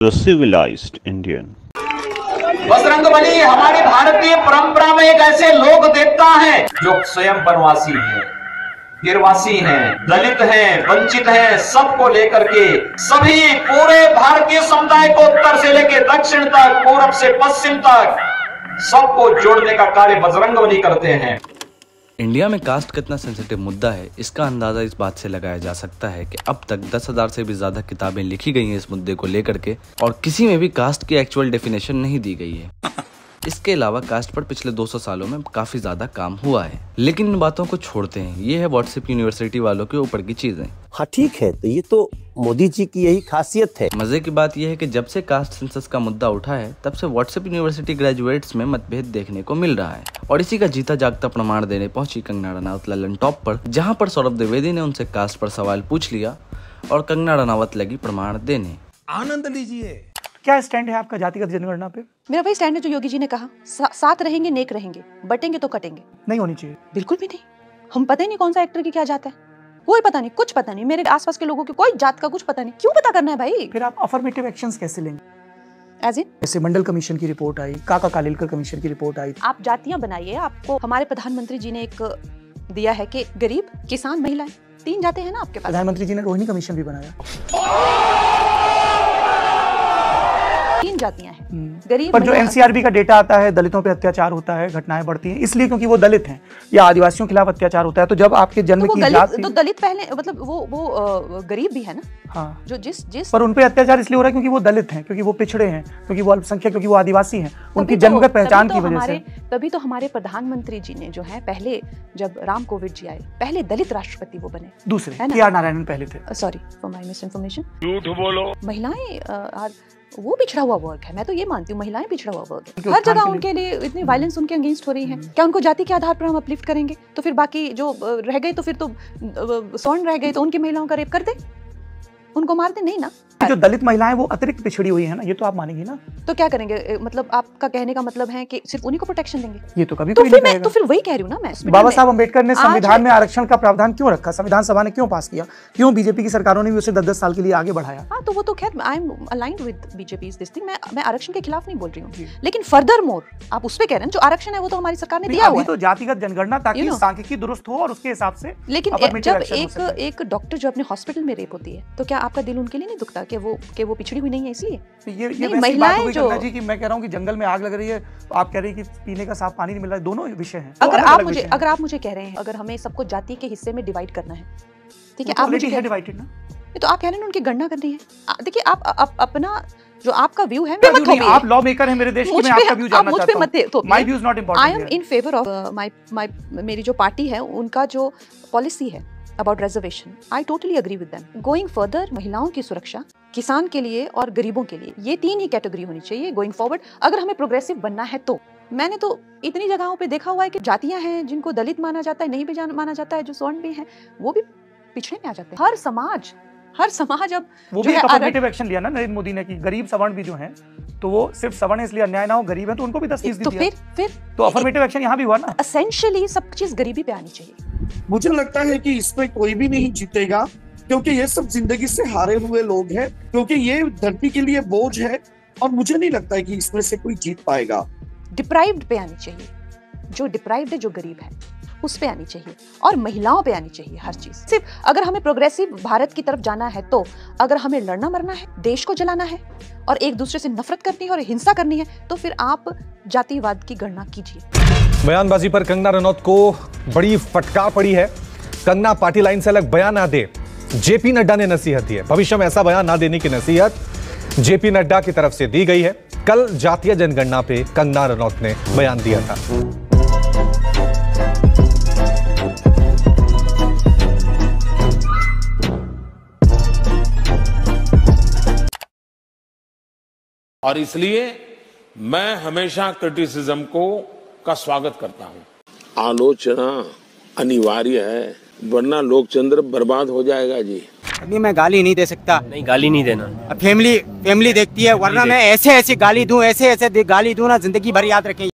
The civilized Indian. Bajrangbali हमारी भारतीय परंपरा में एक ऐसे लोक देवता है जो स्वयं वनवासी है, गिरवासी हैं, दलित हैं, वंचित हैं, सबको लेकर के सभी पूरे भारतीय समुदाय को उत्तर से लेकर दक्षिण तक, पूरब से पश्चिम तक सबको जोड़ने का कार्य बजरंगबली करते हैं। इंडिया में कास्ट कितना सेंसिटिव मुद्दा है, इसका अंदाजा इस बात से लगाया जा सकता है कि अब तक 10,000 से भी ज्यादा किताबें लिखी गई हैं इस मुद्दे को लेकर के, और किसी में भी कास्ट की एक्चुअल डेफिनेशन नहीं दी गई है। इसके अलावा कास्ट पर पिछले 200 सालों में काफी ज्यादा काम हुआ है, लेकिन इन बातों को छोड़ते हैं। ये है व्हाट्सएप यूनिवर्सिटी वालों के ऊपर की चीजें। हाँ ठीक है, तो ये तो मोदी जी की यही खासियत है। मजे की बात यह है कि जब से कास्ट सेंसस का मुद्दा उठा है तब से व्हाट्सएप यूनिवर्सिटी ग्रेजुएट्स में मतभेद देखने को मिल रहा है, और इसी का जीता जागता प्रमाण देने पहुंची कंगना रनावत ललन टॉप पर, जहां पर सौरभ द्विवेदी ने उनसे कास्ट पर सवाल पूछ लिया और कंगना रनावत लगी प्रमाण देने। आनंद लीजिए। क्या स्टैंड है आपका जातिगत जनगणना पे? मेरा भाई स्टैंड है जो योगी जी ने कहा, साथ रहेंगे नेक रहेंगे, बटेंगे तो कटेंगे। नहीं होनी चाहिए, बिल्कुल भी नहीं। हम पता ही नहीं कौन सा एक्टर की क्या जात है, कोई पता नहीं, कुछ पता नहीं। मेरे आसपास के लोगों की कोई जात का कुछ पता नहीं। क्यों पता करना है भाई? फिर आप अफर्मेटिव एक्शंस कैसे लेंगे? एज इन जैसे मंडल कमीशन की रिपोर्ट आई, काका कालेलकर कमीशन की रिपोर्ट आई। आप जातियां बनाइए। आपको हमारे प्रधानमंत्री जी ने एक दिया है कि गरीब, किसान, महिलाएं, 3 जाते हैं ना आपके पास। प्रधानमंत्री जी ने रोहिणी कमीशन भी बनाया। 3 जातियां हैं, गरीब। पर जो एनसीआरबी का डेटा आता है, दलितों पे अत्याचार होता है, घटनाएं बढ़ती हैं, इसलिए क्योंकि वो दलित हैं, या आदिवासियों के खिलाफ अत्याचार होता है। तो जब आपके जन्म की जात तो दलित पहले मतलब वो गरीब भी है ना। हाँ, जो जिस पर उन पे अत्याचार इसलिए हो रहा है क्योंकि वो दलित हैं, क्योंकि वो पिछड़े हैं, क्योंकि वो अल्पसंख्यक, क्योंकि वो आदिवासी हैं, उनकी जन्मगत पहचान की वजह से। तभी तो हमारे प्रधानमंत्री जी ने जो है, पहले जब राम कोविंद जी आए, पहले दलित राष्ट्रपति वो बने। दूसरे के.आर. नारायणन पहले थे। Sorry for my miss information. झूठ बोलो। महिलाएं वो पिछड़ा हुआ वर्ग है। मैं तो ये मानती हूँ महिलाएं पिछड़ा हुआ वर्ग है। हर जगह उनके लिए इतनी वायलेंस उनके अगेंस्ट हो रही है। क्या उनको जाति के आधार पर हम अपलिफ्ट करेंगे तो फिर बाकी जो रह गए तो फिर तो सवर्ण रह गए तो उनकी महिलाओं का रेप कर दे, उनको मार दे? नहीं ना। जो दलित महिलाएं वो अतिरिक्त पिछड़ी हुई है ना, ये तो आप मानेंगी ना। तो क्या करेंगे? मतलब आपका कहने का मतलब है कि सिर्फ उन्हीं को प्रोटेक्शन देंगे? ये तो कभी तो कोई फिर नहीं मैं तो फिर वही कह रही हूँ ना। मैं बाबा साहब अम्बेडकर ने संविधान में आरक्षण का प्रावधान क्यों रखा? संविधान सभा ने क्यों पास किया? क्यों बीजेपी की सरकारों ने भी उसे 10-10 साल के लिए आगे बढ़ाया? हाँ, तो वो तो खैर I am aligned with BJP this thing. मैं आरक्षण के खिलाफ नहीं बोल रही हूँ, लेकिन फर्दर मोर आप उस पे कह रहे हैं। जो आरक्षण है वो तो हमारी सरकार ने दिया हुआ है। तो जातिगत जनगणना ताकि सांख्यिकी दुरुस्त हो और उसके हिसाब से। लेकिन जब एक डॉक्टर जो अपने हॉस्पिटल में रेप होती है, तो क्या आपका दिल उनके लिए नहीं दुखता कि वो पिछड़ी हुई नहीं है इसलिए? ये महिलाएं जो जी की मैं कह रहा हूँ कि जंगल में आग लग रही है, आप कह रही है कि पीने का साफ पानी नहीं मिल रहा है, दोनों विषय हैं। अगर आप मुझे कह रहे हैं अगर हमें सबको जाति के हिस्से में डिवाइड करना है, ठीक है, आप मुझे डिवाइडेड ना, तो आप कह रहे हैं उनकी गणना करनी है। देखिए आप अपना जो आपका व्यू है, मैं मत आप लॉ मेकर हैं मेरे देश की, मैं आपका व्यू जानना चाहता हूं। My view is not important. I am in favour of my मेरी जो पार्टी है उनका जो पॉलिसी है about reservation, I totally agree with them. Going further, महिलाओं की सुरक्षा, किसान के लिए और गरीबों के लिए, ये 3 ही कैटेगरी होनी चाहिए गोइंग फॉरवर्ड, अगर हमें प्रोग्रेसिव बनना है तो। मैंने तो इतनी जगहों पे देखा हुआ है कि जातियां हैं जिनको दलित माना जाता है, नहीं भी माना जाता है, जो स्वर्ण भी हैं वो भी पिछड़े में आ जाते हैं। हर समाज अब वो भी अफर्मेटिव एक्शन लिया ना नरेंद्र मोदी ने, कि गरीब सवर्ण भी जो हैं, तो वो सिर्फ सवर्ण इसलिए अन्याय ना हो, गरीब है तो उनको भी 10% दिया। फिर तो अफर्मेटिव एक्शन यहाँ भी हुआ ना। एसेंशियली सब चीज गरीबी पे आनी चाहिए। मुझे लगता है कि इसमें कोई भी नहीं जीतेगा, क्योंकि ये सब जिंदगी से हारे हुए लोग हैं, क्योंकि ये धरती के लिए बोझ है, और मुझे नहीं लगता है कि इसमें से कोई जीत पाएगा। डिप्राइव्ड पे आनी चाहिए, जो डिप्राइव्ड है, जो गरीब है, उस पे आनी चाहिए, और महिलाओं पे आनी चाहिए हर चीज। सिर्फ अगर हमें प्रोग्रेसिव भारत की तरफ जाना है तो, अगर हमें लड़ना मरना है, देश को जलाना है और एक दूसरे से नफरत करनी है और हिंसा करनी है, तो फिर आप जातिवाद की गणना कीजिए। बयानबाजी पर कंगना रनौत को बड़ी फटकार पड़ी है। कंगना पार्टी लाइन से अलग बयान ना दे, जेपी नड्डा ने नसीहत दी है। भविष्य में ऐसा बयान ना देने की नसीहत जेपी नड्डा की तरफ से दी गई है। कल जातीय जनगणना पे कंगना रनौत ने बयान दिया था। और इसलिए मैं हमेशा क्रिटिसिज्म का स्वागत करता हूं। आलोचना अनिवार्य है, वरना लोकतंत्र बर्बाद हो जाएगा जी। अभी मैं गाली नहीं दे सकता। नहीं, गाली नहीं देना। फैमिली देखती है, वरना मैं ऐसे गाली दूं, ऐसे गाली दूं ना, जिंदगी भर याद रखें।